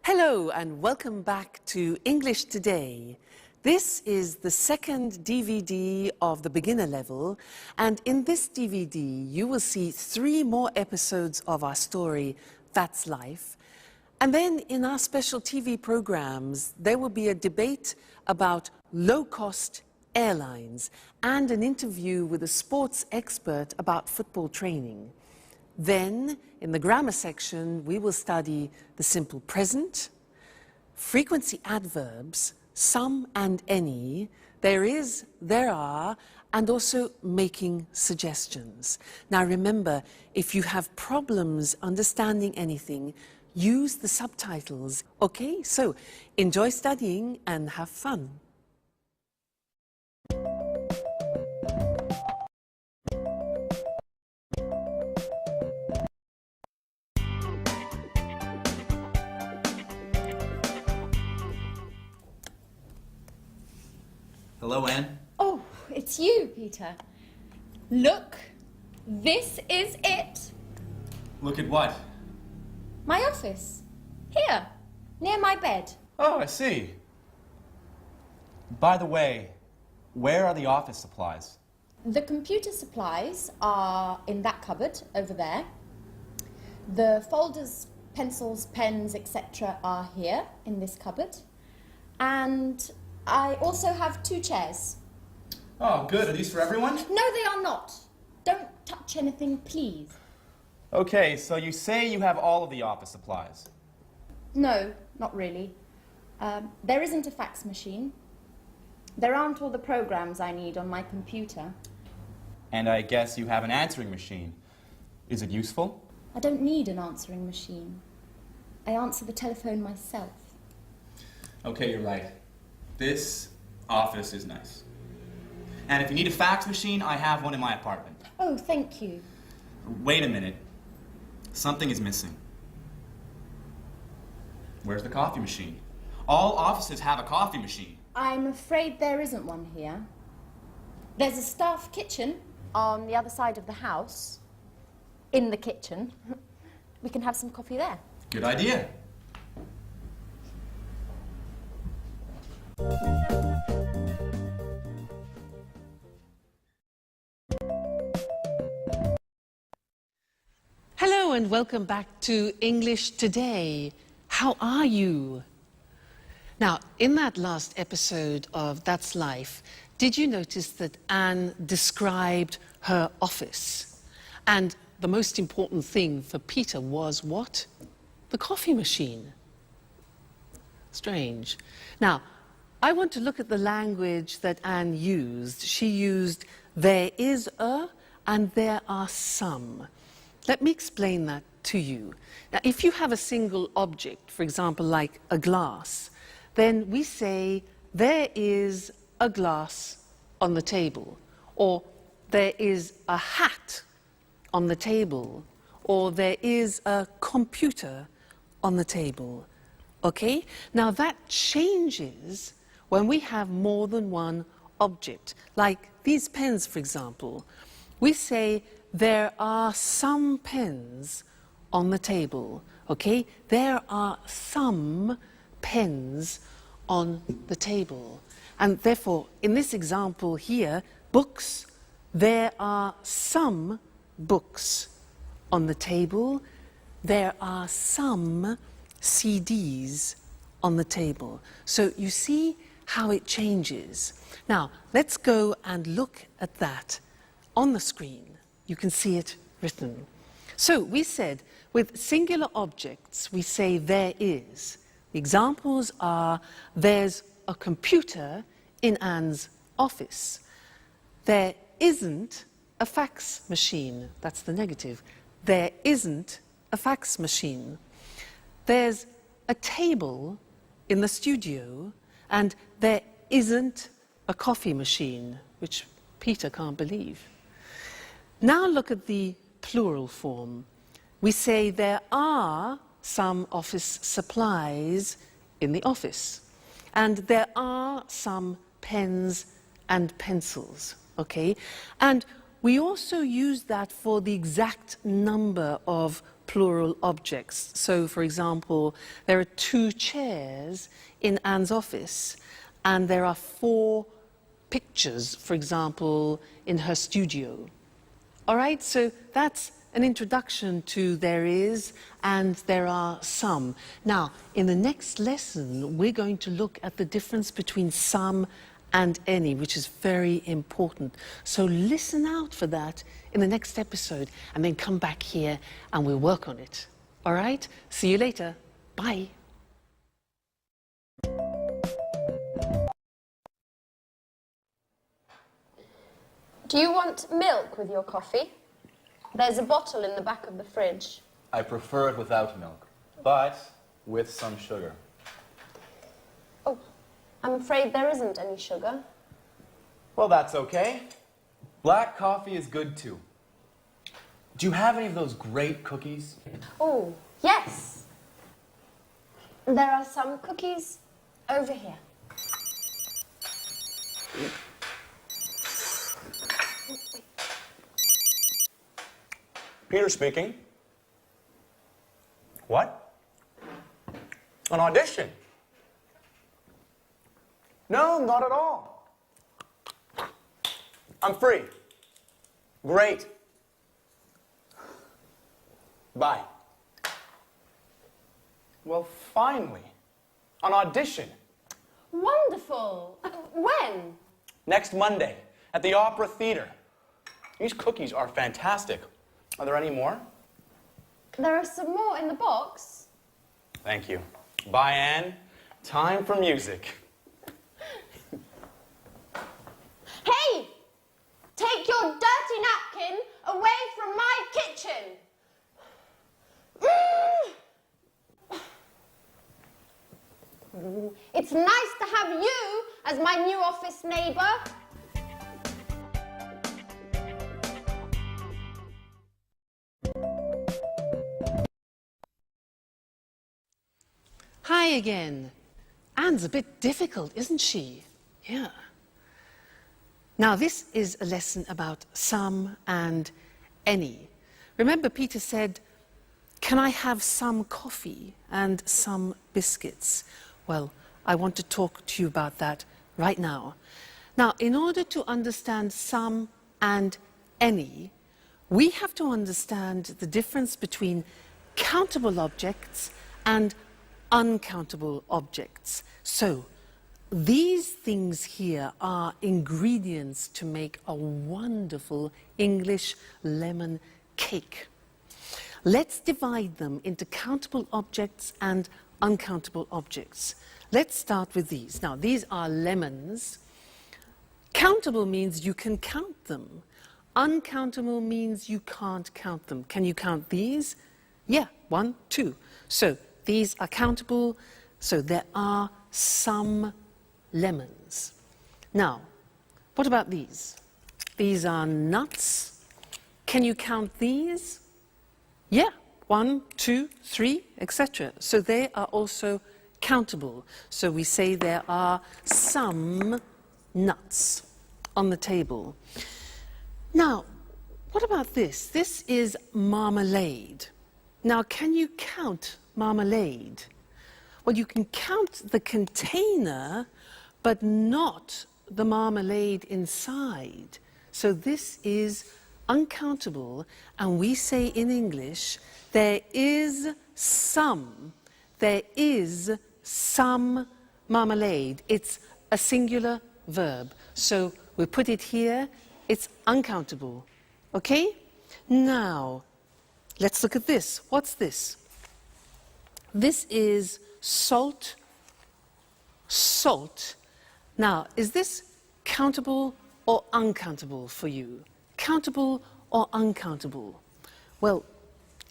Hello and welcome back to English Today. This is the second DVD of the beginner level, and in this DVD you will see 3 more episodes of our story, That's Life. And then in our special TV programs there will be a debate about low-cost airlines and an interview with a sports expert about football training. Then, in the grammar section, we will study the simple present, frequency adverbs, some and any, there is, there are, and also making suggestions. Now remember, if you have problems understanding anything, use the subtitles. Okay, so enjoy studying and have fun. Hello, Anne. Oh, it's you, Peter. Look, this is it. Look at what? My office. Here, near my bed. Oh, I see. By the way, where are the office supplies? The computer supplies are in that cupboard over there. The folders, pencils, pens, etc. are here in this cupboard. And I also have 2 chairs. Oh, good. Are these for everyone? No, they are not. Don't touch anything, please. Okay, so you say you have all of the office supplies. No, not really. There isn't a fax machine. There aren't all the programs I need on my computer. And I guess you have an answering machine. Is it useful? I don't need an answering machine. I answer the telephone myself. Okay, you're right. This office is nice. And if you need a fax machine, I have one in my apartment. Oh, thank you. Wait a minute. Something is missing. Where's the coffee machine? All offices have a coffee machine. I'm afraid there isn't one here. There's a staff kitchen on the other side of the house. In the kitchen. We can have some coffee there. Good idea. Hello and welcome back to English Today. How are you? Now, in that last episode of That's Life, did you notice that Anne described her office? And the most important thing for Peter was what? The coffee machine. Strange. Now, I want to look at the language that Anne used. She used there is a and there are some. Let me explain that to you. Now, if you have a single object, for example, like a glass, then we say there is a glass on the table, or there is a hat on the table, or there is a computer on the table. Okay? Now that changes when we have more than one object. Like these pens, for example. We say there are some pens on the table. Okay? There are some pens on the table. And therefore, in this example here, books, there are some books on the table. There are some CDs on the table. So you see how it changes. Now, let's go and look at that on the screen. You can see it written. So we said, with singular objects, we say there is. The examples are, there's a computer in Anne's office. There isn't a fax machine. That's the negative. There isn't a fax machine. There's a table in the studio, and there isn't a coffee machine, which Peter can't believe. Now look at the plural form. We say there are some office supplies in the office, and there are some pens and pencils, okay? And we also use that for the exact number of plural objects. So, for example, there are 2 chairs in Anne's office, and there are 4 pictures, for example, in her studio. All right, so that's an introduction to there is and there are some. Now, in the next lesson, we're going to look at the difference between some and any, which is very important. So listen out for that in the next episode, and then come back here and we'll work on it. All right? See you later. Bye. Do you want milk with your coffee? There's a bottle in the back of the fridge. I prefer it without milk, but with some sugar. Oh, I'm afraid there isn't any sugar. Well, that's okay. Black coffee is good too. Do you have any of those great cookies? Oh, yes. There are some cookies over here. Peter speaking. What? An audition? No, not at all. I'm free. Great. Bye. Well, finally, an audition. Wonderful. When? Next Monday at the Opera Theater. These cookies are fantastic. Are there any more? There are some more in the box. Thank you. Bye, Anne. Time for music. Hey! Take your dirty napkin away from my kitchen. It's nice to have you as my new office neighbour. Hi again. Anne's a bit difficult, isn't she? Yeah. Now, this is a lesson about some and any. Remember, Peter said, "Can I have some coffee and some biscuits?" Well, I want to talk to you about that right now. Now, in order to understand some and any, we have to understand the difference between countable objects and uncountable objects. So, these things here are ingredients to make a wonderful English lemon cake. Let's divide them into countable objects and uncountable objects. Let's start with these. Now, these are lemons. Countable means you can count them. Uncountable means you can't count them. Can you count these? Yeah, 1, 2. So, these are countable, so there are some lemons. Now, what about these? These are nuts. Can you count these? Yeah, 1, 2, 3, etc. So they are also countable. So we say there are some nuts on the table. Now, what about this? This is marmalade. Now, can you count marmalade? Well, you can count the container, but not the marmalade inside. So this is uncountable, and we say in English, there is some marmalade. It's a singular verb. So we put it here, it's uncountable. Okay? Now, let's look at this. What's this? This is salt. Salt. Now, is this countable or uncountable for you? Countable or uncountable? Well,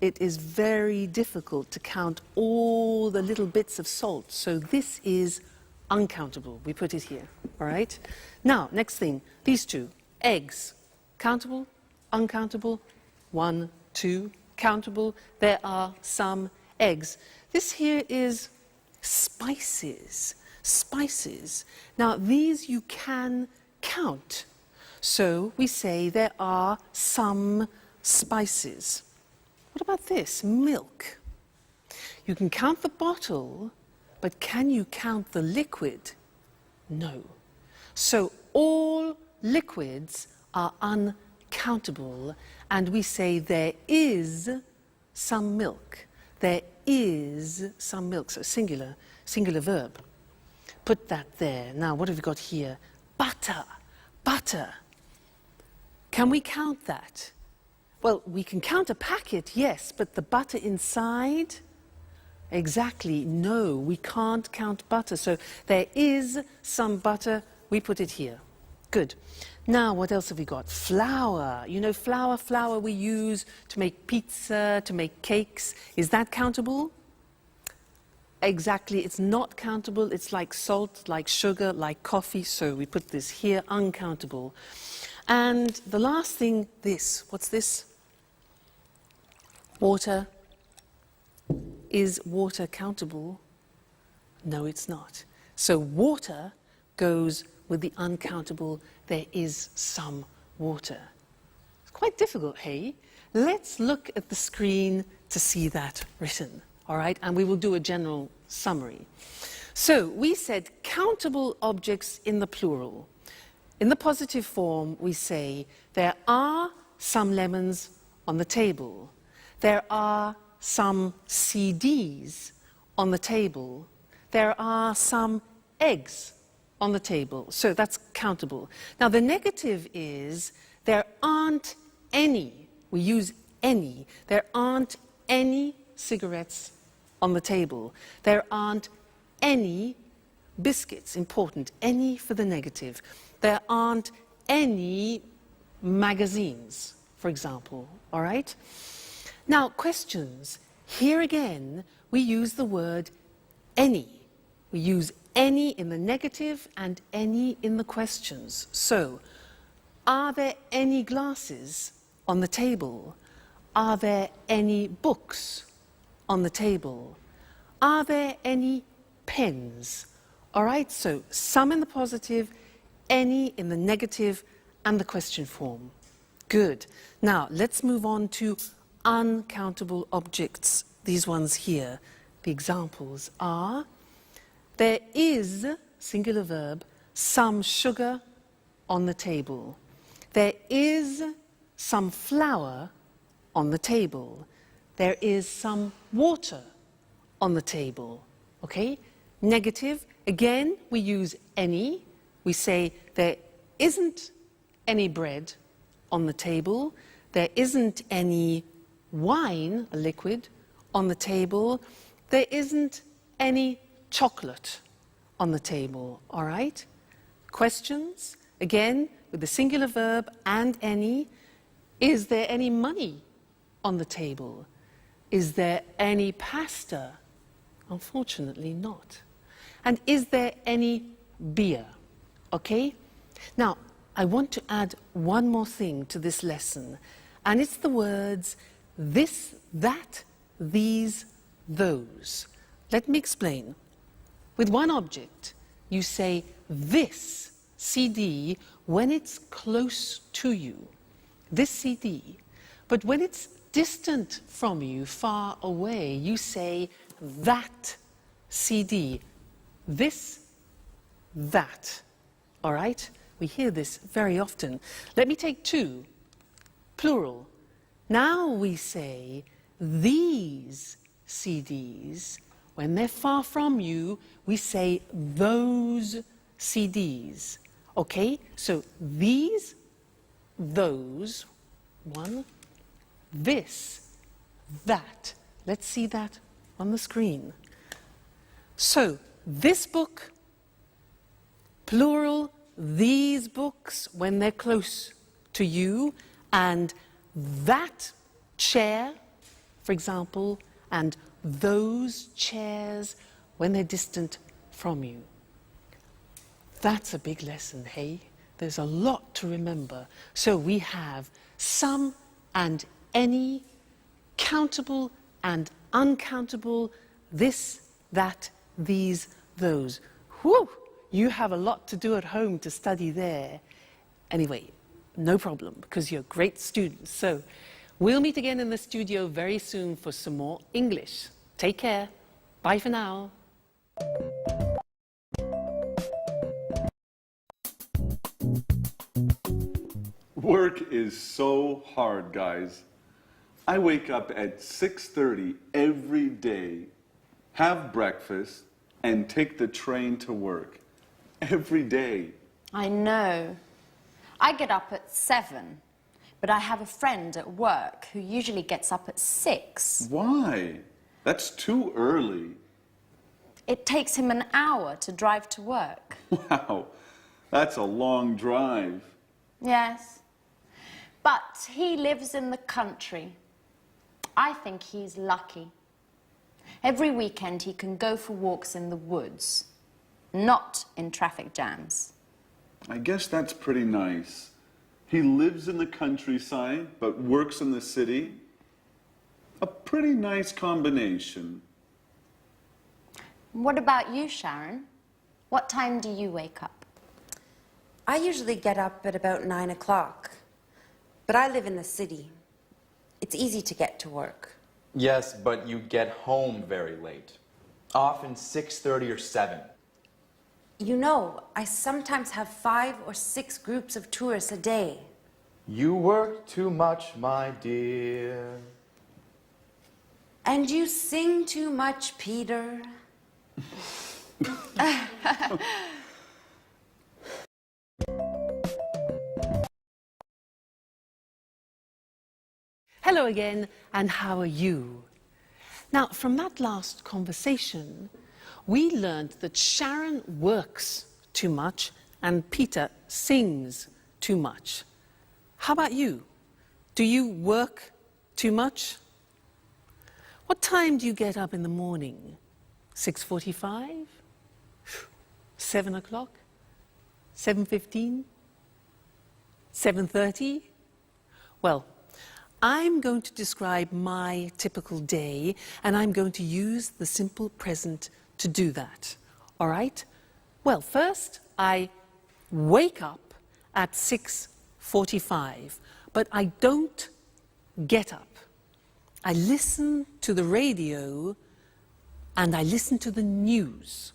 it is very difficult to count all the little bits of salt, so this is uncountable. We put it here, all right? Now, next thing, these two, eggs. Countable, uncountable, 1, 2, countable. There are some eggs. This here is spices. Spices. Now, these you can count. So we say there are some spices. What about this? Milk. You can count the bottle, but can you count the liquid? No. So all liquids are uncountable, and we say there is some milk. There is some milk. So singular verb. Put that there. Now, what have we got here? Butter. Butter. Can we count that? Well, we can count a packet, yes, but the butter inside? Exactly, no, we can't count butter. So there is some butter, we put it here. Good. Now, what else have we got? Flour. You know, flour we use to make pizza, to make cakes. Is that countable? Exactly, it's not countable. It's like salt, like sugar, like coffee. So we put this here, uncountable. And the last thing, this. What's this? Water. Is water countable? No, it's not. So water goes with the uncountable. There is some water. It's quite difficult, hey? Let's look at the screen to see that written, all right? And we will do a general summary. So we said countable objects in the plural. In the positive form, we say there are some lemons on the table. There are some CDs on the table. There are some eggs on the table. So that's countable. Now the negative is there aren't any. We use any. There aren't any cigarettes on the table. There aren't any biscuits. Important. Any for the negative. There aren't any magazines, for example. All right? Now, questions. Here again, we use the word any. We use any in the negative and any in the questions. So, are there any glasses on the table? Are there any books on the table? Are there any pens? All right, so some in the positive, any in the negative, and the question form. Good. Now, let's move on to uncountable objects. These ones here. The examples are, there is, singular verb, some sugar on the table. There is some flour on the table. There is some water on the table. Okay? Negative, again, we use any. We say there isn't any bread on the table. There isn't any wine, a liquid, on the table. There isn't any chocolate on the table, all right? Questions, again, with the singular verb and any. Is there any money on the table? Is there any pasta? Unfortunately not. And is there any beer? Okay? Now, I want to add one more thing to this lesson, and it's the words this, that, these, those. Let me explain. With one object, you say this CD when it's close to you, this CD. But when it's distant from you, far away, you say that CD, this, that. All right? We hear this very often. Let me take two, plural. Now we say these CDs. When they're far from you, we say those CDs. Okay? So these, those, one, this, that. Let's see that on the screen. So this book, plural, these books when they're close to you, and that chair, for example, and those chairs when they're distant from you. That's a big lesson, hey? There's a lot to remember. So we have some and any, countable and uncountable, this, that, these, those. Whew! You have a lot to do at home to study there. Anyway, no problem, because you're great students. So we'll meet again in the studio very soon for some more English. Take care. Bye for now. Work is so hard, guys. I wake up at 6:30 every day, have breakfast, and take the train to work. Every day. I know. I get up at 7, but I have a friend at work who usually gets up at 6. Why? That's too early. It takes him an hour to drive to work. Wow, that's a long drive. Yes. But he lives in the country. I think he's lucky. Every weekend he can go for walks in the woods, not in traffic jams. I guess that's pretty nice. He lives in the countryside, but works in the city. A pretty nice combination. What about you, Sharon? What time do you wake up? I usually get up at about 9 o'clock, but I live in the city. It's easy to get to work. Yes, but you get home very late. Often 6:30 or 7. You know, I sometimes have 5 or 6 groups of tourists a day. You work too much, my dear. And you sing too much, Peter. Hello again, and how are you? Now, from that last conversation, we learned that Sharon works too much and Peter sings too much. How about you? Do you work too much? What time do you get up in the morning? 6:45? 7 o'clock? 7:15? 7:30? Well, I'm going to describe my typical day, and I'm going to use the simple present to do that. All right? Well, first, I wake up at 6:45, but I don't get up. I listen to the radio and I listen to the news.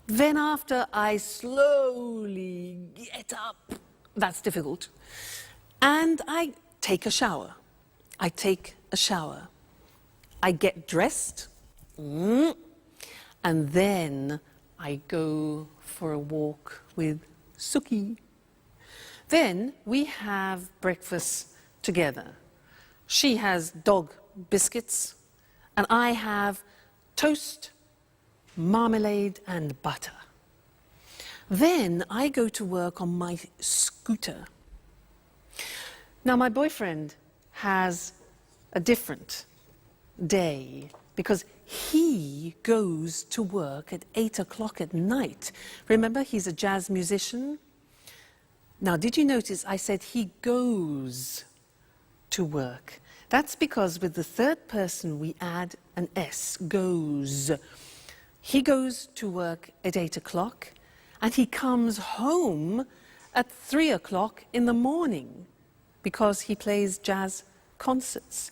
Then after, I slowly get up. That's difficult. And I take a shower. I take a shower. I get dressed. And then I go for a walk with Suki. Then we have breakfast together. She has dog biscuits, and I have toast, marmalade, and butter. Then I go to work on my scooter. Now, my boyfriend has a different day because he goes to work at 8 o'clock at night. Remember, he's a jazz musician. Now, did you notice I said he goes to work? That's because with the third person we add an S, goes. He goes to work at 8 o'clock and he comes home at 3 o'clock in the morning because he plays jazz concerts.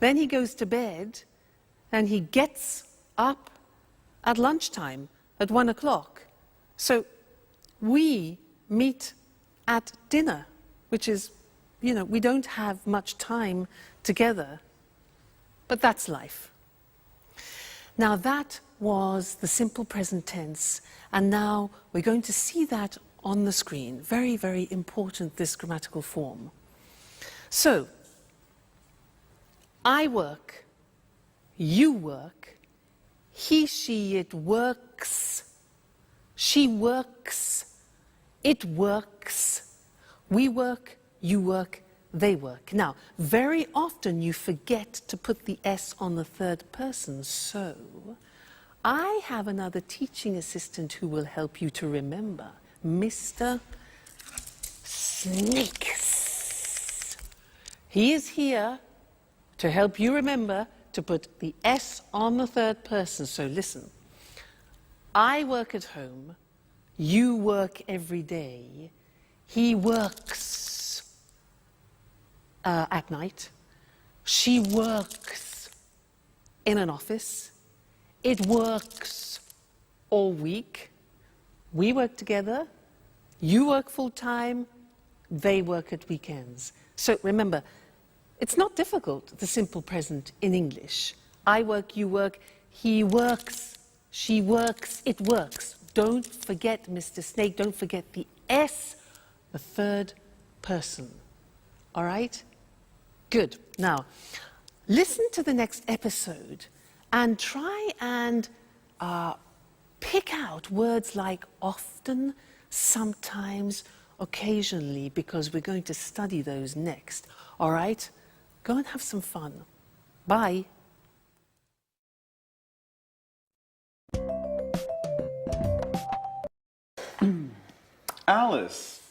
Then he goes to bed and he gets up at lunchtime at 1 o'clock. So we meet at dinner, which is, we don't have much time together, but that's life. Now that was the simple present tense, and now we're going to see that on the screen. Very, very important, this grammatical form. So, I work, you work, he, she, it works, she works, it works, we work, you work, they work. Now, very often you forget to put the S on the third person, so I have another teaching assistant who will help you to remember, Mr. Snakes. He is here to help you remember to put the S on the third person. So listen, I work at home, you work every day, he works at night. She works in an office. It works all week. We work together. You work full-time. They work at weekends. So remember, it's not difficult, the simple present in English. I work, you work, he works, she works, it works. Don't forget, Mr. Snake, don't forget the S, the third person. All right? Good. Now, listen to the next episode and try and pick out words like often, sometimes, occasionally, because we're going to study those next. All right? Go and have some fun. Bye. Alice,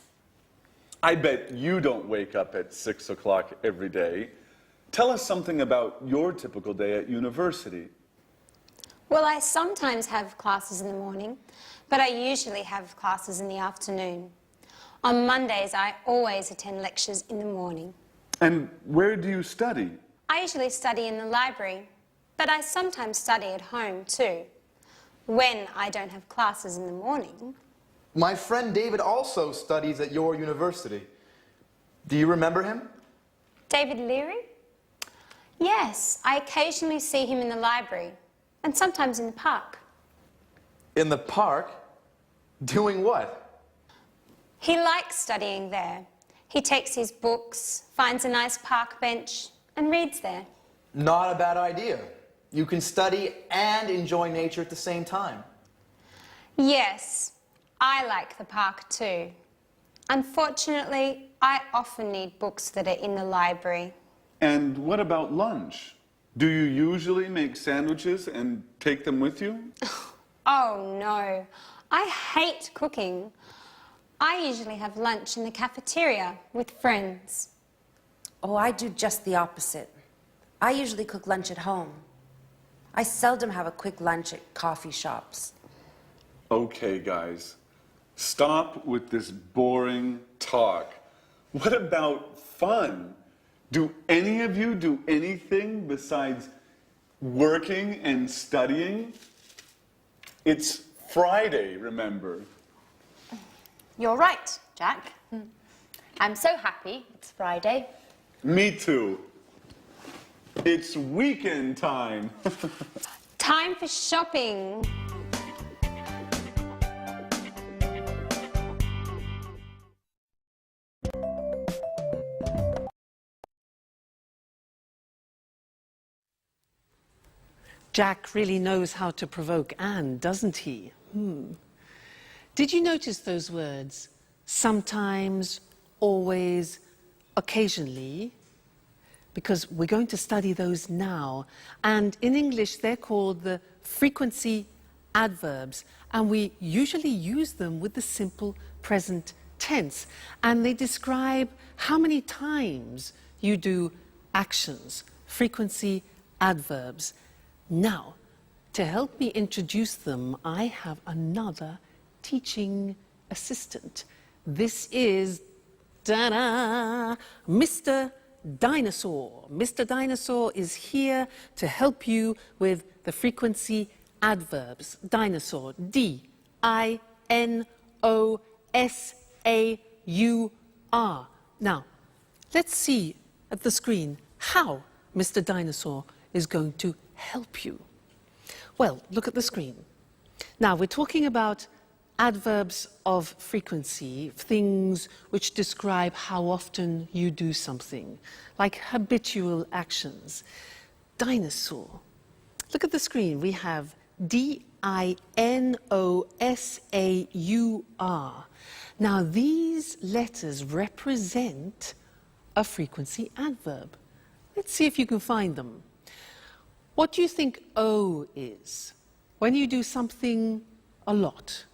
I bet you don't wake up at 6 o'clock every day. Tell us something about your typical day at university. Well, I sometimes have classes in the morning, but I usually have classes in the afternoon. On Mondays, I always attend lectures in the morning. And where do you study? I usually study in the library, but I sometimes study at home too, when I don't have classes in the morning. My friend David also studies at your university. Do you remember him? David Leary? Yes, I occasionally see him in the library, and sometimes in the park. In the park? Doing what? He likes studying there. He takes his books, finds a nice park bench, and reads there. Not a bad idea. You can study and enjoy nature at the same time. Yes, I like the park too. Unfortunately, I often need books that are in the library. And what about lunch? Do you usually make sandwiches and take them with you? Oh no, I hate cooking. I usually have lunch in the cafeteria with friends. Oh, I do just the opposite. I usually cook lunch at home. I seldom have a quick lunch at coffee shops. Okay, guys. Stop with this boring talk. What about fun? Do any of you do anything besides working and studying? It's Friday, remember? You're right, Jack. I'm so happy it's Friday. Me too. It's weekend time. Time for shopping. Jack really knows how to provoke Anne, doesn't he? Did you notice those words? Sometimes, always, occasionally? Because we're going to study those now. And in English, they're called the frequency adverbs. And we usually use them with the simple present tense. And they describe how many times you do actions, frequency adverbs. Now, to help me introduce them, I have another teaching assistant. This is, ta-da, Mr. Dinosaur. Mr. Dinosaur is here to help you with the frequency adverbs. Dinosaur, D-I-N-O-S-A-U-R. Now, let's see at the screen how Mr. Dinosaur is going to help you. Well, look at the screen. Now, we're talking about adverbs of frequency, things which describe how often you do something, like habitual actions. Dinosaur. Look at the screen. We have D-I-N-O-S-A-U-R. Now, these letters represent a frequency adverb. Let's see if you can find them. What do you think O is when you do something a lot?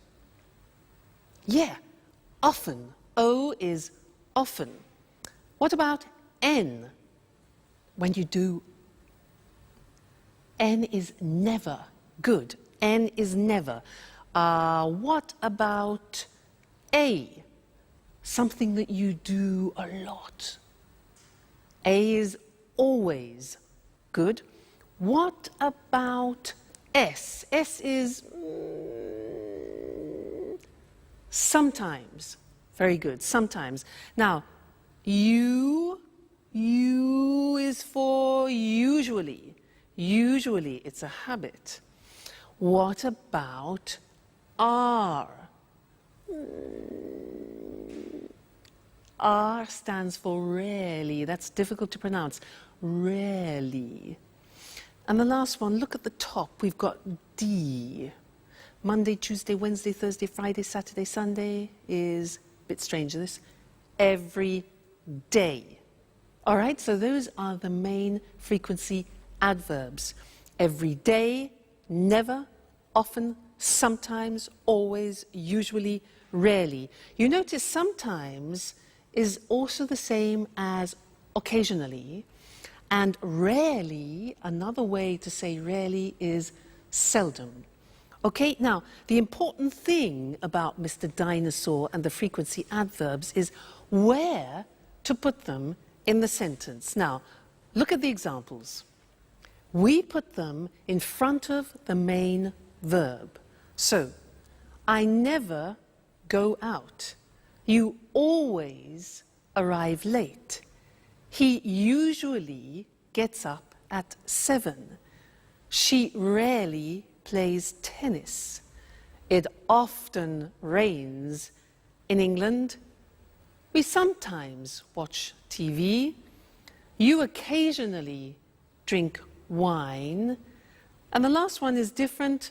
Yeah, often. O is often. What about N? When you do, N is never. Good. N is never. What about A? Something that you do a lot. A is always. Good. What about S? S is sometimes. Very good, sometimes. Now, U is for usually. Usually, it's a habit. What about R? R stands for rarely. That's difficult to pronounce. Rarely. And the last one, look at the top. We've got D. Monday, Tuesday, Wednesday, Thursday, Friday, Saturday, Sunday is a bit strange, this. Every day. All right, so those are the main frequency adverbs. Every day, never, often, sometimes, always, usually, rarely. You notice sometimes is also the same as occasionally, and rarely, another way to say rarely is seldom. Okay, now, the important thing about Mr. Dinosaur and the frequency adverbs is where to put them in the sentence. Now, look at the examples. We put them in front of the main verb. So, I never go out. You always arrive late. He usually gets up at 7. She rarely plays tennis. It often rains in England. We sometimes watch TV. You occasionally drink wine. And the last one is different.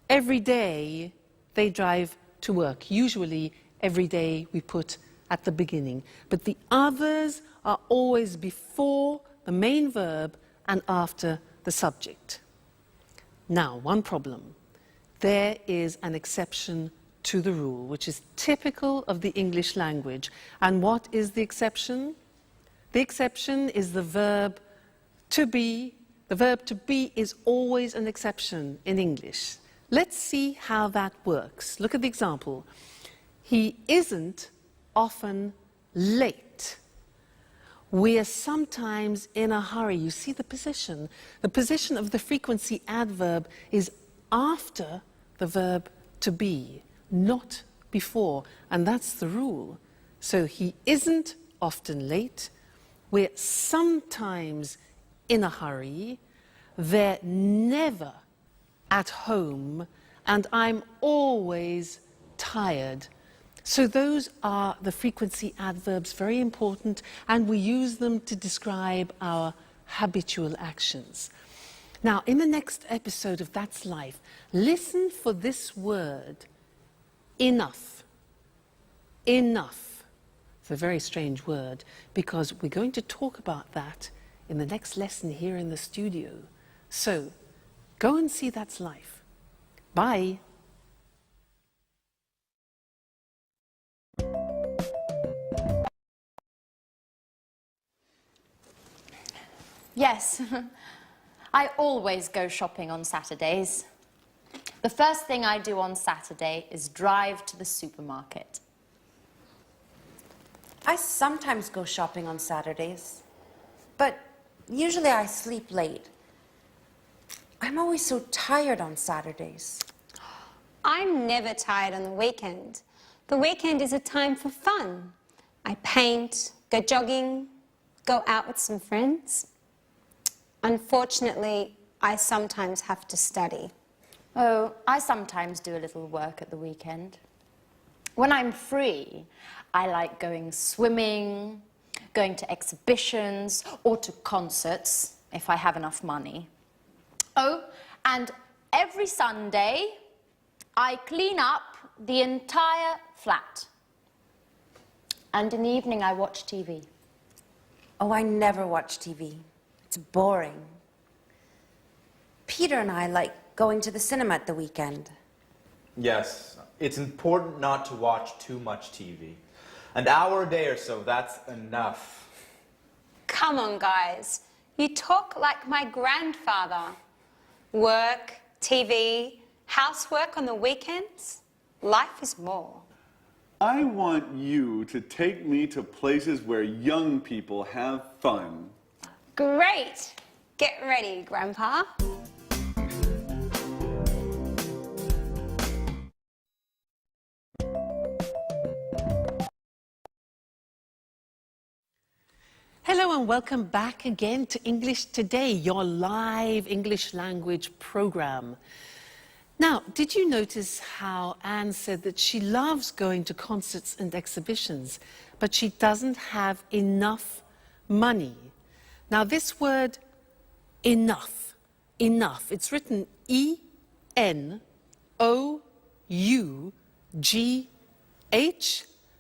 Every day they drive to work. Usually every day we put at the beginning. But the others are always before the main verb and after the subject. Now, one problem. There is an exception to the rule, which is typical of the English language. And what is the exception? The exception is the verb to be. The verb to be is always an exception in English. Let's see how that works. Look at the example. He isn't often late. We are sometimes in a hurry. You see the position. The position of the frequency adverb is after the verb to be, not before. And that's the rule. So he isn't often late. We're sometimes in a hurry. They're never at home. And I'm always tired. So those are the frequency adverbs, very important, and we use them to describe our habitual actions. Now, in the next episode of That's Life, listen for this word, enough. Enough. It's a very strange word, because we're going to talk about that in the next lesson here in the studio. So, go and see That's Life. Bye. Yes, I always go shopping on Saturdays. The first thing I do on Saturday is drive to the supermarket. I sometimes go shopping on Saturdays, but usually I sleep late. I'm always so tired on Saturdays. I'm never tired on the weekend. The weekend is a time for fun. I paint, go jogging, go out with some friends. Unfortunately, I sometimes have to study. Oh, I sometimes do a little work at the weekend. When I'm free, I like going swimming, going to exhibitions, or to concerts, if I have enough money. Oh, and every Sunday, I clean up the entire flat. And in the evening, I watch TV. Oh, I never watch TV. It's boring. Peter and I like going to the cinema at the weekend. Yes, it's important not to watch too much TV. An hour a day or so, that's enough. Come on, guys. You talk like my grandfather. Work, TV, housework on the weekends. Life is more. I want you to take me to places where young people have fun. Great! Get ready, Grandpa. Hello and welcome back again to English Today, your live English language program. Now, did you notice how Anne said that she loves going to concerts and exhibitions, but she doesn't have enough money? Now, this word enough, it's written E-N-O-U-G-H.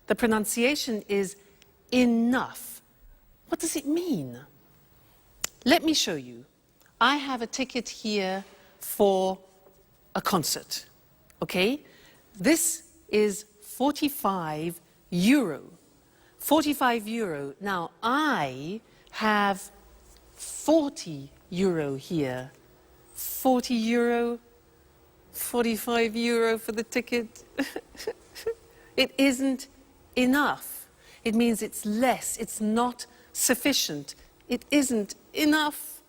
The pronunciation is enough. What does it mean? Let me show you. I have a ticket here for a concert, okay? This is 45 euro. 45 euro. Now, I have 40 euro here. 40 euro, 45 euro for the ticket. It isn't enough. It means it's less, it's not sufficient. It isn't enough.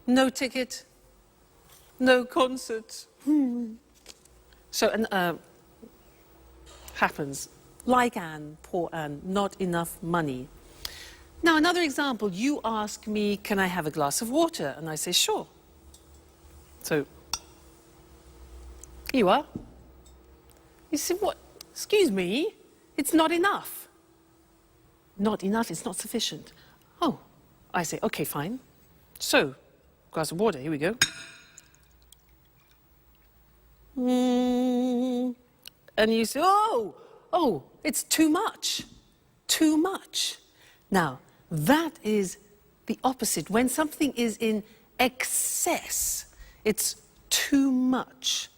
No ticket, no concert. So, happens. Like Anne, poor Anne, not enough money. Now, another example, you ask me, can I have a glass of water? And I say, sure. So, here you are. You say, what? Excuse me, it's not enough. Not enough, it's not sufficient. Oh, I say, okay, fine. So, glass of water, here we go. And you say, oh, it's too much. Too much. Now, that is the opposite. When something is in excess, it's too much.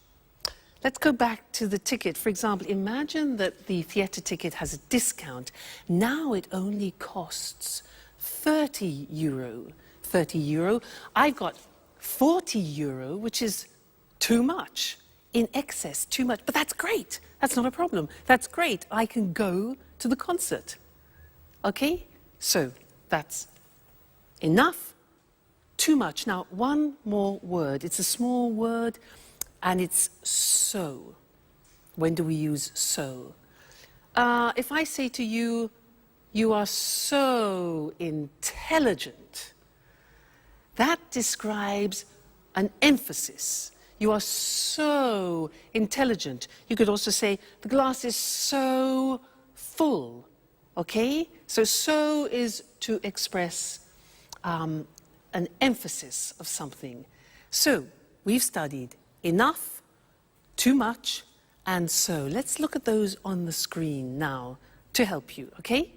Let's go back to the ticket. For example, imagine that the theatre ticket has a discount. Now it only costs 30 euro. 30 euro. I've got 40 euro, which is too much. In excess, too much. But that's great. That's not a problem. That's great. I can go to the concert. Okay? So, that's enough, too much. Now, one more word. It's a small word, and it's so. When do we use so? If I say to you, you are so intelligent, that describes an emphasis. You are so intelligent. You could also say, the glass is so full. Okay? So is to express an emphasis of something. So, we've studied enough, too much, and so. Let's look at those on the screen now to help you, okay?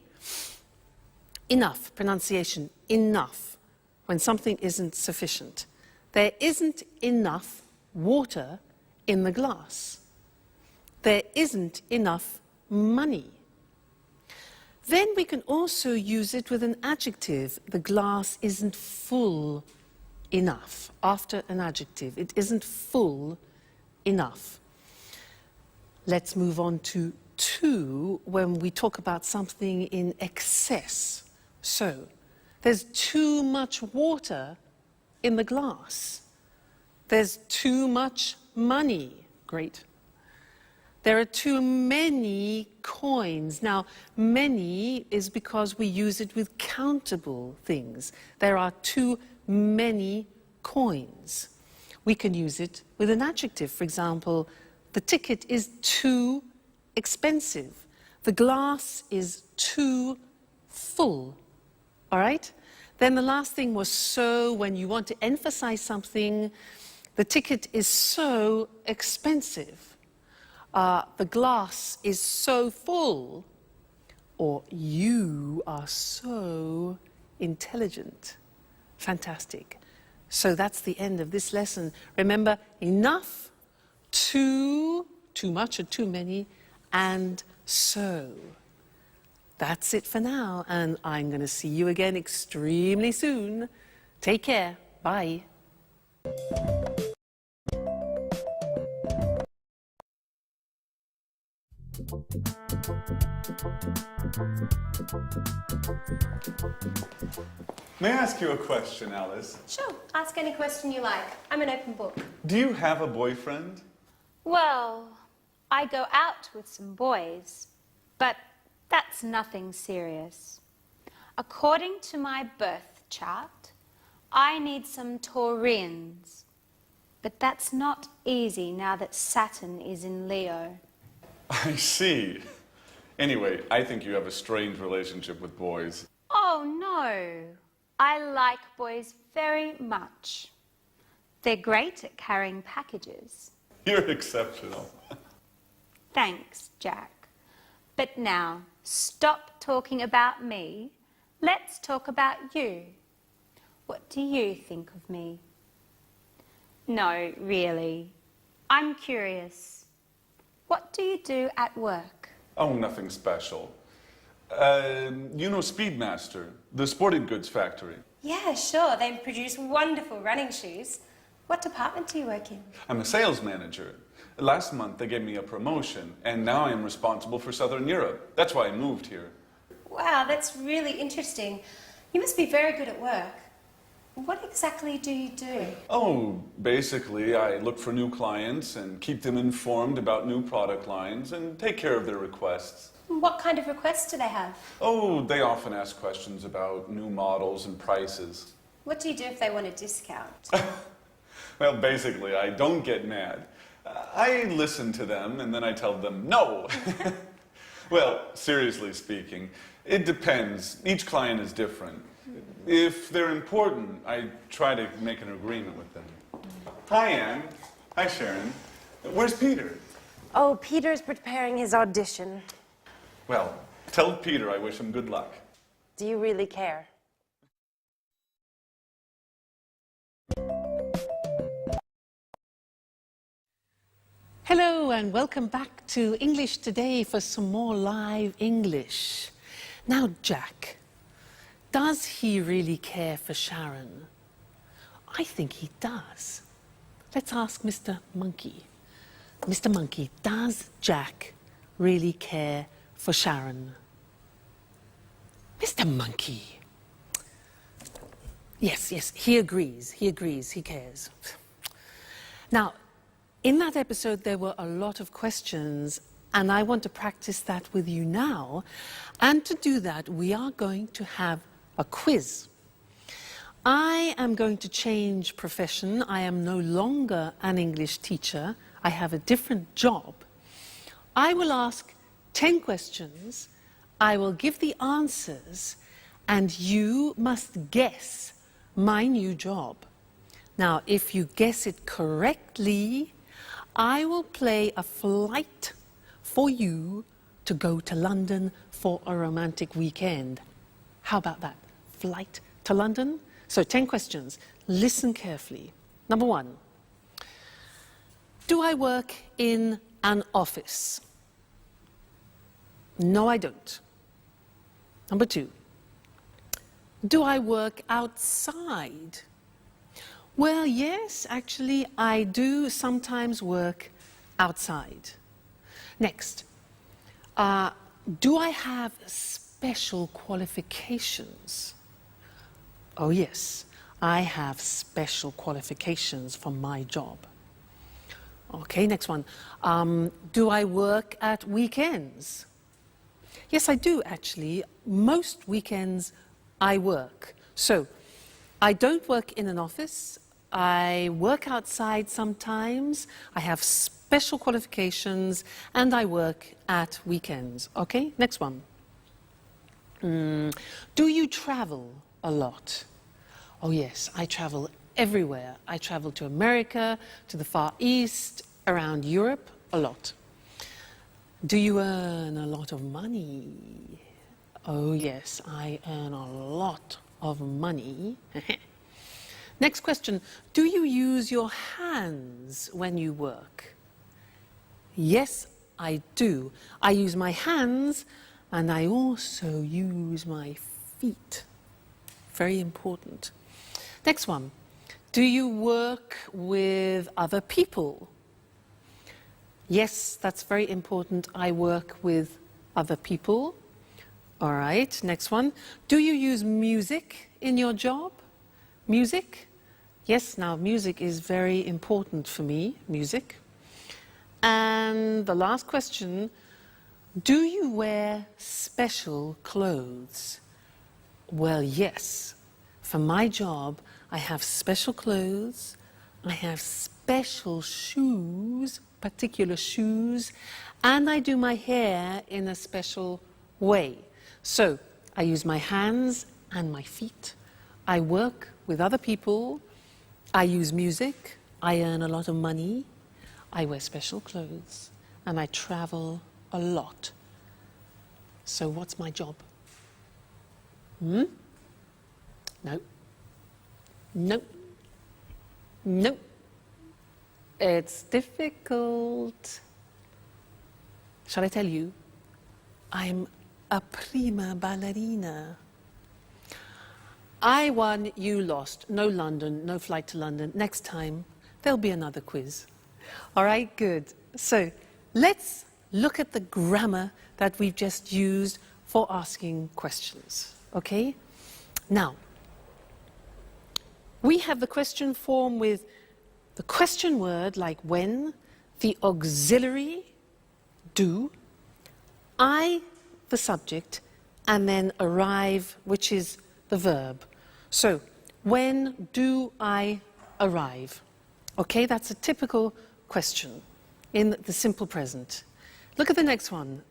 Enough, pronunciation, enough, when something isn't sufficient. There isn't enough water in the glass. There isn't enough money. Then we can also use it with an adjective. The glass isn't full enough. After an adjective, it isn't full enough. Let's move on to too when we talk about something in excess. So, there's too much water in the glass. There's too much money. Great. There are too many coins. Now, many is because we use it with countable things. There are too many coins. We can use it with an adjective. For example, the ticket is too expensive. The glass is too full. All right? Then the last thing was so. When you want to emphasize something, the ticket is so expensive. The glass is so full, or you are so intelligent. Fantastic. So that's the end of this lesson. Remember, enough, too much or too many, and so. That's it for now, and I'm going to see you again extremely soon. Take care. Bye. May I ask you a question, Alice? Sure, ask any question you like. I'm an open book. Do you have a boyfriend? Well, I go out with some boys, but that's nothing serious. According to my birth chart, I need some Taurians. But that's not easy now that Saturn is in Leo. I see. Anyway, I think you have a strange relationship with boys. Oh, no. I like boys very much. They're great at carrying packages. You're exceptional. Thanks, Jack. But now, stop talking about me. Let's talk about you. What do you think of me? No, really. I'm curious. What do you do at work? Oh, nothing special. You know Speedmaster, the sporting goods factory. Yeah, sure. They produce wonderful running shoes. What department do you work in? I'm a sales manager. Last month they gave me a promotion, and now I'm responsible for Southern Europe. That's why I moved here. Wow, that's really interesting. You must be very good at work. What exactly do you do? Oh, basically I look for new clients and keep them informed about new product lines and take care of their requests. What kind of requests do they have? Oh, they often ask questions about new models and prices. What do you do if they want a discount? Well, basically, I don't get mad. I listen to them and then I tell them no. Well, seriously speaking, it depends. Each client is different. If they're important, I try to make an agreement with them. Hi, Anne. Hi, Sharon. Where's Peter? Oh, Peter's preparing his audition. Well, tell Peter I wish him good luck. Do you really care? Hello and welcome back to English Today for some more live English. Now, Jack, does he really care for Sharon? I think he does. Let's ask Mr. Monkey. Mr. Monkey, does Jack really care for Sharon? Mr. Monkey. Yes, he agrees, he cares. Now, in that episode, there were a lot of questions, and I want to practice that with you now. And to do that, we are going to have a quiz. I am going to change profession. I am no longer an English teacher. I have a different job. I will ask 10 questions. I will give the answers, and you must guess my new job. Now, if you guess it correctly, I will play a flight for you to go to London for a romantic weekend. How about that? Flight to London? So 10 questions. Listen carefully. Number 1. Do I work in an office? No, I don't. Number 2. Do I work outside? Well, yes, actually, I do sometimes work outside. Next, do I have special qualifications? Oh, yes, I have special qualifications for my job. Okay, next one. Do I work at weekends? Yes, I do, actually. Most weekends I work. So, I don't work in an office. I work outside sometimes. I have special qualifications, and I work at weekends. Okay, next one. Do you travel a lot? Oh, yes, I travel everywhere. I travel to America, to the Far East, around Europe, a lot. Do you earn a lot of money? Oh, yes, I earn a lot of money. Next question. Do you use your hands when you work? Yes, I do. I use my hands and I also use my feet. Very important. Next one. Do you work with other people? Yes, that's very important. I work with other people. All right, next one. Do you use music in your job? Music? Yes, now music is very important for me, music. And the last question, do you wear special clothes? Well, yes. For my job, I have special clothes, I have special shoes, particular shoes, and I do my hair in a special way. So, I use my hands and my feet. I work with other people. I use music. I earn a lot of money. I wear special clothes. And I travel a lot. So, what's my job? No. No. No. It's difficult. Shall I tell you? I'm a prima ballerina. I won, you lost. No London, no flight to London. Next time, there'll be another quiz. All right, good. So let's look at the grammar that we've just used for asking questions, okay? Now, we have the question form with the question word like when, the auxiliary, do, I, the subject, and then arrive, which is the verb. So, when do I arrive? Okay, that's a typical question in the simple present. Look at the next one.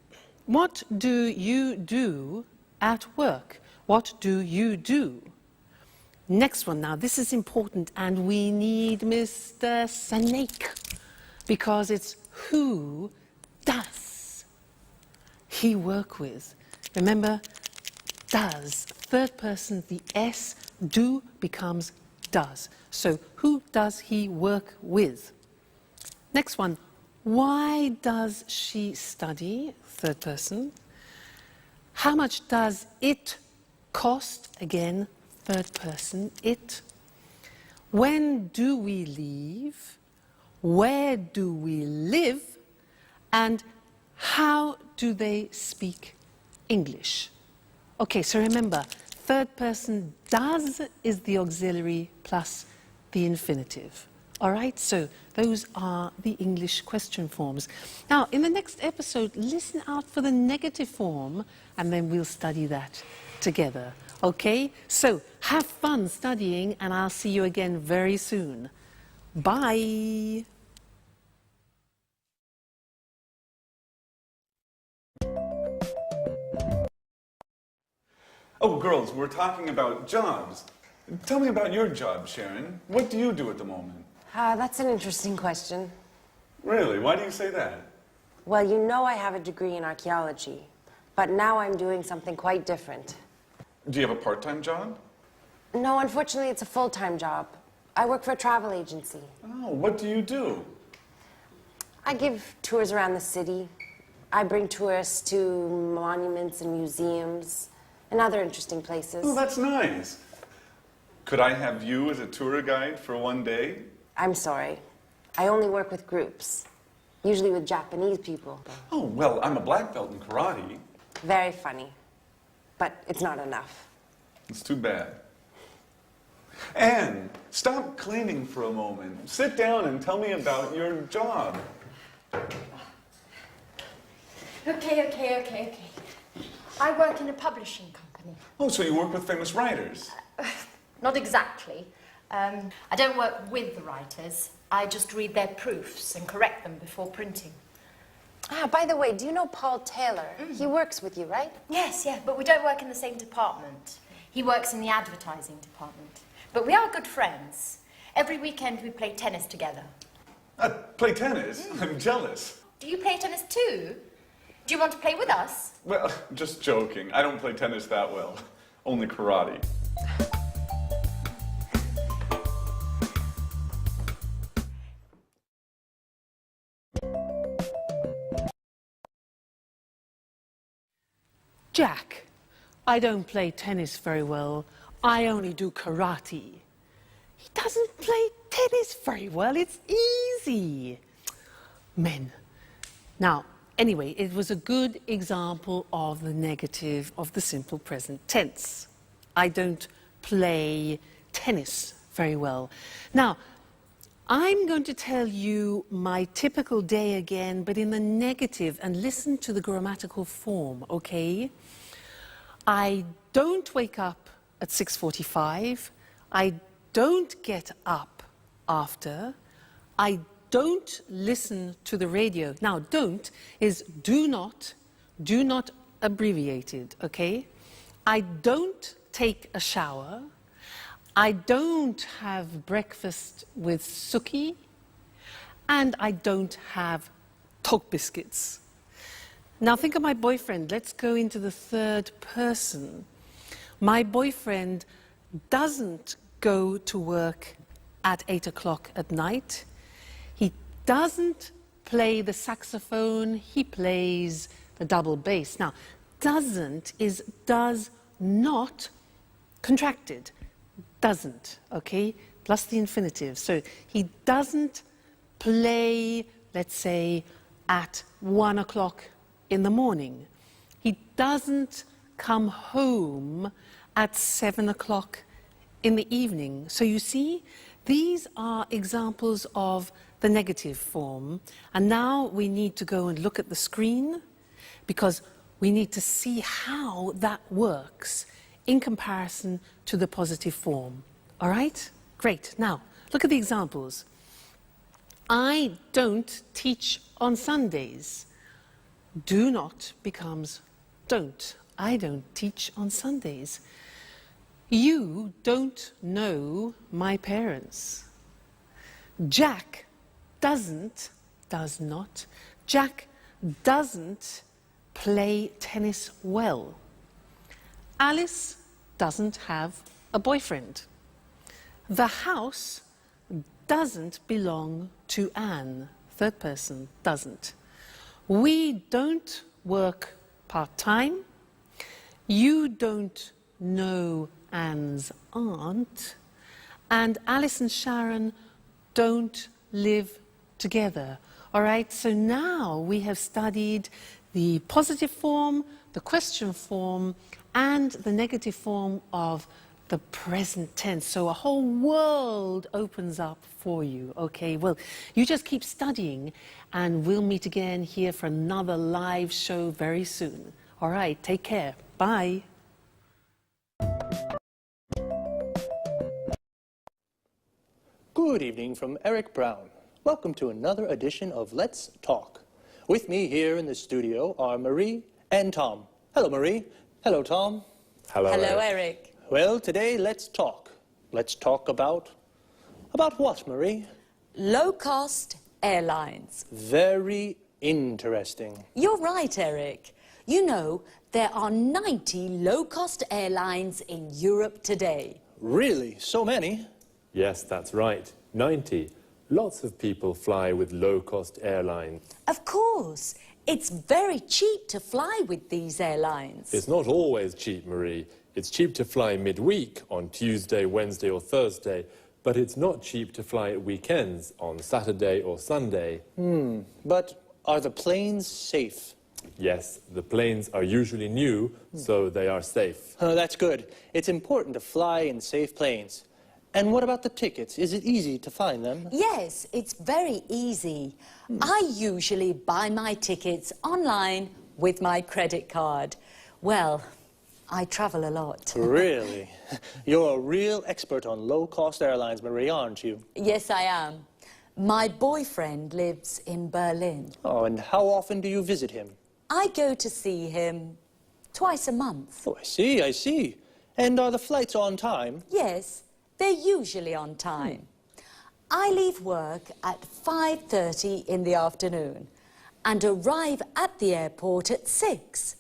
What do you do at work? What do you do? Next one, now this is important, and we need Mr. Snake, because it's who does he work with? Remember, does, third person, the S, do becomes does. So, who does he work with? Next one, why does she study? Third person. How much does it cost? Again, third person, it. When do we leave? Where do we live? And how do they speak English? Okay, so remember, third person does is the auxiliary plus the infinitive. All right, so those are the English question forms. Now, in the next episode, listen out for the negative form, and then we'll study that together. Okay, so have fun studying, and I'll see you again very soon. Bye. Oh, girls, we're talking about jobs. Tell me about your job, Sharon. What do you do at the moment? That's an interesting question. Really? Why do you say that? Well, you know I have a degree in archaeology, but now I'm doing something quite different. Do you have a part-time job? No, unfortunately, it's a full-time job. I work for a travel agency. Oh, what do you do? I give tours around the city. I bring tourists to monuments and museums and other interesting places. Oh, that's nice. Could I have you as a tour guide for one day? I'm sorry. I only work with groups, usually with Japanese people. Oh, well, I'm a black belt in karate. Very funny, but it's not enough. It's too bad. Anne, stop cleaning for a moment. Sit down and tell me about your job. Okay. I work in a publishing company. Oh, so you work with famous writers? Not exactly. I don't work with the writers. I just read their proofs and correct them before printing. By the way, do you know Paul Taylor? He works with you, right? Yes, but we don't work in the same department. He works in the advertising department. But we are good friends. Every weekend we play tennis together. Play tennis? I'm jealous. Do you play tennis too? Do you want to play with us? Well, just joking. I don't play tennis that well. Only karate. Jack, I don't play tennis very well. I only do karate. He doesn't play tennis very well. It's easy. Men. Now, Anyway, it was a good example of the negative of the simple present tense. I don't play tennis very well. Now, I'm going to tell you my typical day again, but in the negative, and listen to the grammatical form, okay? I don't wake up at 6:45. I don't get up after. I don't listen to the radio. Now, don't is do not abbreviated, okay? I don't take a shower. I don't have breakfast with suki, and I don't have talk biscuits. Now think of my boyfriend. Let's go into the third person. My boyfriend doesn't go to work at 8 o'clock at night. He doesn't play the saxophone. He plays the double bass. Now, doesn't is does not contracted. Doesn't, okay, plus the infinitive. So he doesn't play, let's say, at 1 o'clock in the morning. He doesn't come home at 7 o'clock in the evening. So you see, these are examples of the negative form. And now we need to go and look at the screen because we need to see how that works in comparison to the positive form. All right? Great. Now, look at the examples. I don't teach on Sundays. Do not becomes don't. I don't teach on Sundays. You don't know my parents. Jack doesn't, does not. Jack doesn't play tennis well. Alice doesn't have a boyfriend. The house doesn't belong to Anne. Third person, doesn't. We don't work part-time. You don't know Anne's aunt. And Alice and Sharon don't live together. All right, so now we have studied the positive form, the question form, and the negative form of the present tense. So a whole world opens up for you, okay? Well, you just keep studying and we'll meet again here for another live show very soon. All right, take care. Bye. Good evening from Eric Brown. Welcome to another edition of Let's Talk. With me here in the studio are Marie and Tom. Hello, Marie. Hello, Tom. Hello, Eric. Well, today, let's talk. Let's talk about what, Marie? Low-cost airlines. Very interesting. You're right, Eric. You know, there are 90 low-cost airlines in Europe today. Really? So many? Yes, that's right. 90. Lots of people fly with low-cost airlines. Of course. It's very cheap to fly with these airlines. It's not always cheap, Marie. It's cheap to fly midweek on Tuesday, Wednesday or Thursday, but it's not cheap to fly at weekends on Saturday or Sunday. But are the planes safe? Yes, the planes are usually new, so they are safe. Oh, that's good. It's important to fly in safe planes. And what about the tickets? Is it easy to find them? Yes, it's very easy. I usually buy my tickets online with my credit card. Well, I travel a lot. Really? You're a real expert on low-cost airlines, Marie, aren't you? Yes, I am. My boyfriend lives in Berlin. Oh, and how often do you visit him? I go to see him twice a month. Oh, I see. And are the flights on time? Yes, they're usually on time. I leave work at 5:30 in the afternoon and arrive at the airport at 6.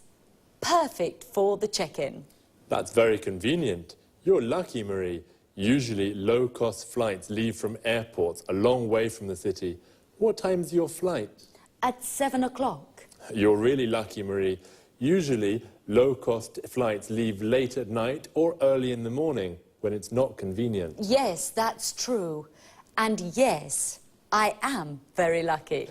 Perfect for the check-in. That's very convenient. You're lucky, Marie. Usually low-cost flights leave from airports a long way from the city. What time's your flight? At 7 o'clock. You're really lucky, Marie. Usually low-cost flights leave late at night or early in the morning when it's not convenient. Yes, that's true. And yes, I am very lucky.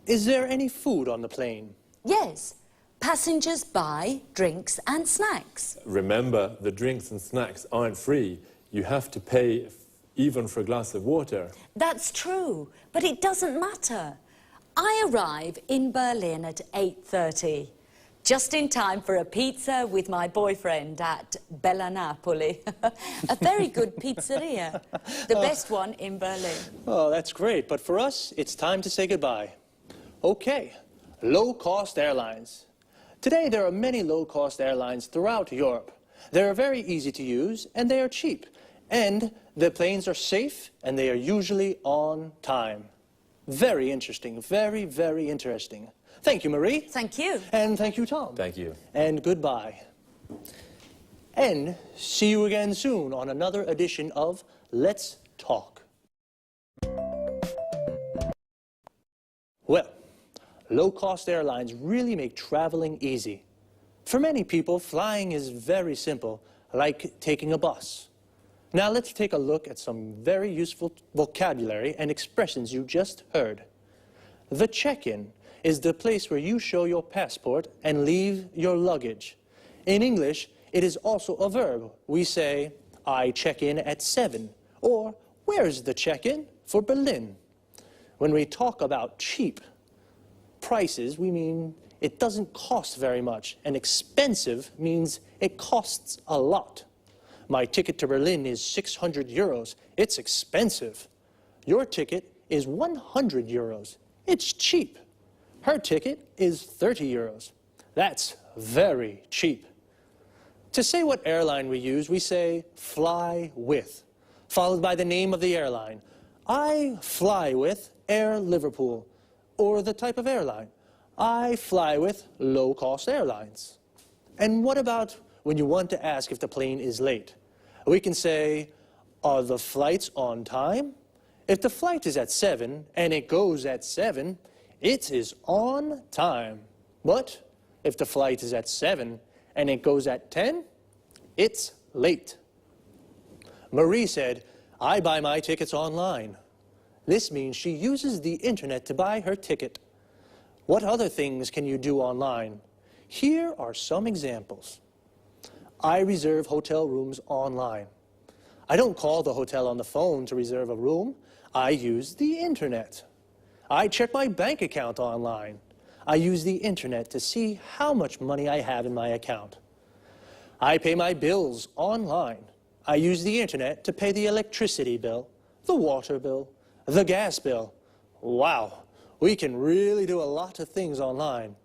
Is there any food on the plane? Yes. Passengers buy drinks and snacks. Remember, the drinks and snacks aren't free. You have to pay even for a glass of water. That's true, but it doesn't matter. I arrive in Berlin at 8:30, just in time for a pizza with my boyfriend at Bella Napoli. A very good pizzeria, the best one in Berlin. Oh, that's great, but for us, it's time to say goodbye. Okay, low-cost airlines. Today, there are many low-cost airlines throughout Europe. They are very easy to use, and they are cheap. And the planes are safe, and they are usually on time. Very interesting, very, very interesting. Thank you, Marie. Thank you. And thank you, Tom. Thank you. And goodbye. And see you again soon on another edition of Let's Talk. Well, low-cost airlines really make traveling easy. For many people, flying is very simple, like taking a bus. Now let's take a look at some very useful vocabulary and expressions you just heard. The check-in is the place where you show your passport and leave your luggage. In English, it is also a verb. We say, I check in at 7, or where's the check-in for Berlin? When we talk about cheap prices, we mean it doesn't cost very much, and expensive means it costs a lot. My ticket to Berlin is 600 euros. It's expensive. Your ticket is 100 euros. It's cheap. Her ticket is 30 euros. That's very cheap. To say what airline we use, we say fly with, followed by the name of the airline. I fly with Air Liverpool, or the type of airline. I fly with low-cost airlines. And what about when you want to ask if the plane is late? We can say, are the flights on time? If the flight is at 7 and it goes at 7, it is on time. But if the flight is at 7 and it goes at 10, it's late. Marie said, I buy my tickets online. This means she uses the internet to buy her ticket. What other things can you do online? Here are some examples. I reserve hotel rooms online. I don't call the hotel on the phone to reserve a room. I use the internet. I check my bank account online. I use the internet to see how much money I have in my account. I pay my bills online. I use the internet to pay the electricity bill, the water bill, the gas bill. Wow, we can really do a lot of things online.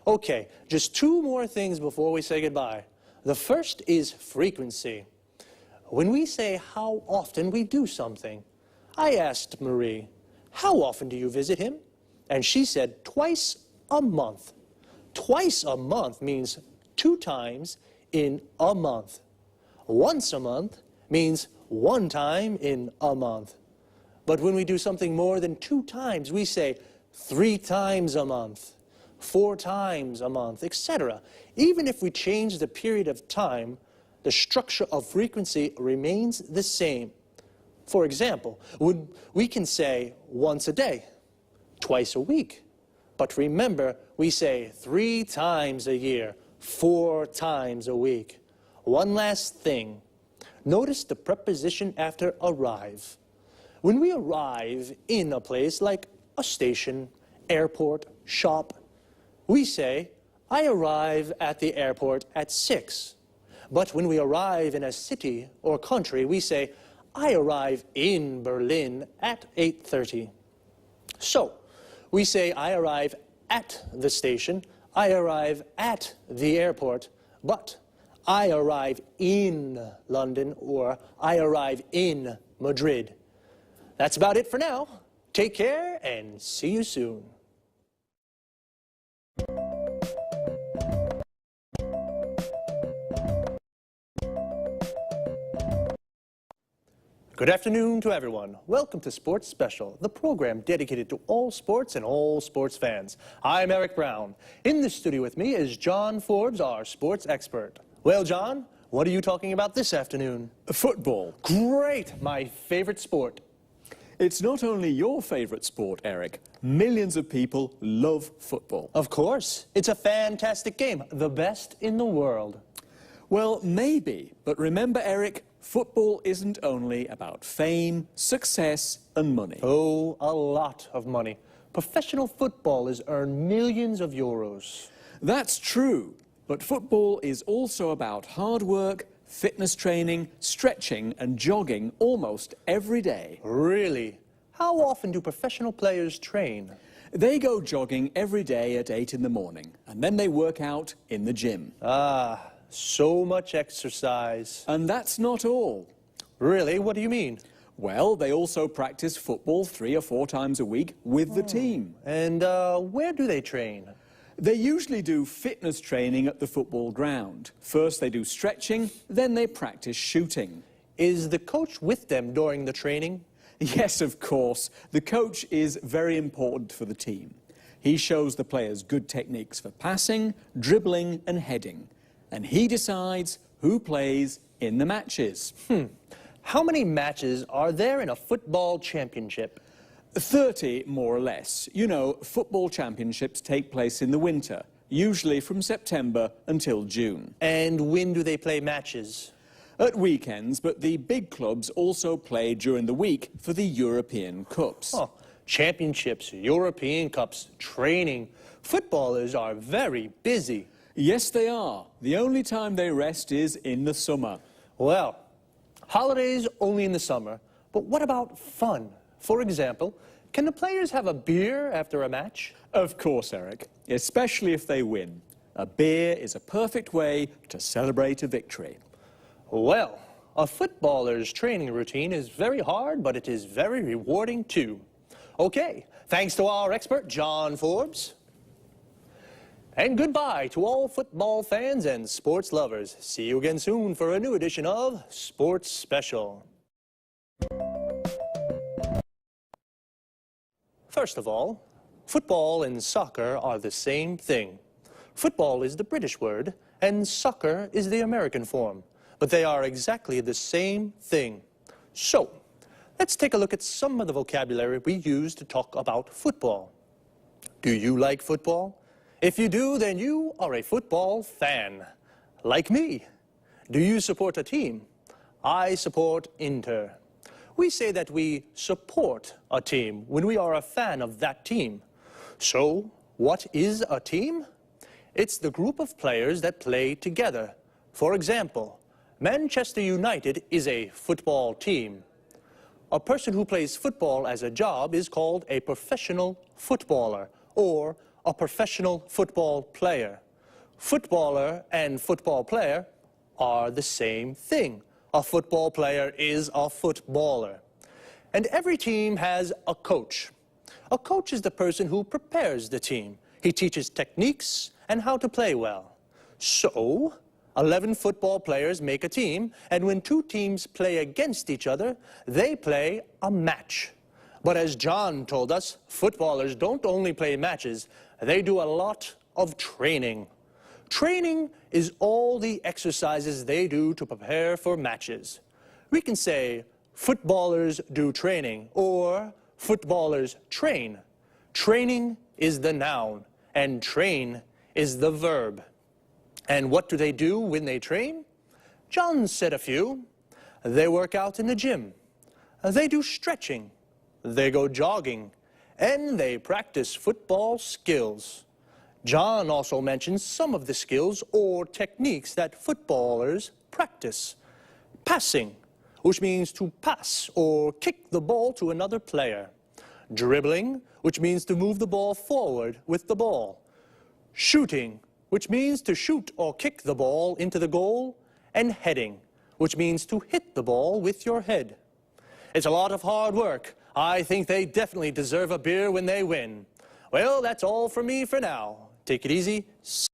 Okay, just 2 more things before we say goodbye. The first is frequency. When we say how often we do something, I asked Marie, how often do you visit him? And she said twice a month. Twice a month means 2 times in a month. Once a month means 1 time in a month. But when we do something more than 2 times, we say 3 times a month, 4 times a month, etc. Even if we change the period of time, the structure of frequency remains the same. For example, we can say once a day, twice a week. But remember, we say 3 times a year, 4 times a week. One last thing. Notice the preposition after arrive. When we arrive in a place like a station, airport, shop, we say, I arrive at the airport at 6. But when we arrive in a city or country, we say, I arrive in Berlin at 8:30. So, we say, I arrive at the station, I arrive at the airport, but I arrive in London or I arrive in Madrid. That's about it for now. Take care and see you soon. Good afternoon to everyone. Welcome to Sports Special, the program dedicated to all sports and all sports fans. I'm Eric Brown. In the studio with me is John Forbes, our sports expert. Well, John, what are you talking about this afternoon? Football. Great, my favorite sport. It's not only your favourite sport, Eric. Millions of people love football. Of course. It's a fantastic game, the best in the world. Well, maybe, but remember, Eric, football isn't only about fame, success and money. Oh, a lot of money. Professional footballers earn millions of euros. That's true, but football is also about hard work, fitness training, stretching and jogging almost every day. Really? How often do professional players train? They go jogging every day at 8 in the morning, and then they work out in the gym. Ah, so much exercise. And that's not all. Really? What do you mean? Well, they also practice football 3 or 4 times a week with the team. And where do they train? They usually do fitness training at the football ground. First they do stretching, then they practice shooting. Is the coach with them during the training? Yes, of course. The coach is very important for the team. He shows the players good techniques for passing, dribbling and heading. And he decides who plays in the matches. How many matches are there in a football championship? 30, more or less. You know, football championships take place in the winter, usually from September until June. And when do they play matches? At weekends, but the big clubs also play during the week for the European Cups. Oh, championships, European Cups, training. Footballers are very busy. Yes, they are. The only time they rest is in the summer. Well, holidays only in the summer, but what about fun? For example, can the players have a beer after a match? Of course, Eric, especially if they win. A beer is a perfect way to celebrate a victory. Well, a footballer's training routine is very hard, but it is very rewarding too. Okay, thanks to our expert, John Forbes. And goodbye to all football fans and sports lovers. See you again soon for a new edition of Sports Special. First of all, football and soccer are the same thing. Football is the British word, and soccer is the American form. But they are exactly the same thing. So, let's take a look at some of the vocabulary we use to talk about football. Do you like football? If you do, then you are a football fan. Like me. Do you support a team? I support Inter. We say that we support a team when we are a fan of that team. So, what is a team? It's the group of players that play together. For example, Manchester United is a football team. A person who plays football as a job is called a professional footballer or a professional football player. Footballer and football player are the same thing. A football player is a footballer. And every team has a coach. A coach is the person who prepares the team. He teaches techniques and how to play well. So, 11 football players make a team, and when 2 teams play against each other, they play a match. But as John told us, footballers don't only play matches, they do a lot of training. Training is all the exercises they do to prepare for matches. We can say, footballers do training, or footballers train. Training is the noun, and train is the verb. And what do they do when they train? John said a few. They work out in the gym. They do stretching. They go jogging. And they practice football skills. John also mentions some of the skills or techniques that footballers practice. Passing, which means to pass or kick the ball to another player. Dribbling, which means to move the ball forward with the ball. Shooting, which means to shoot or kick the ball into the goal. And heading, which means to hit the ball with your head. It's a lot of hard work. I think they definitely deserve a beer when they win. Well, that's all from me for now. Take it easy. See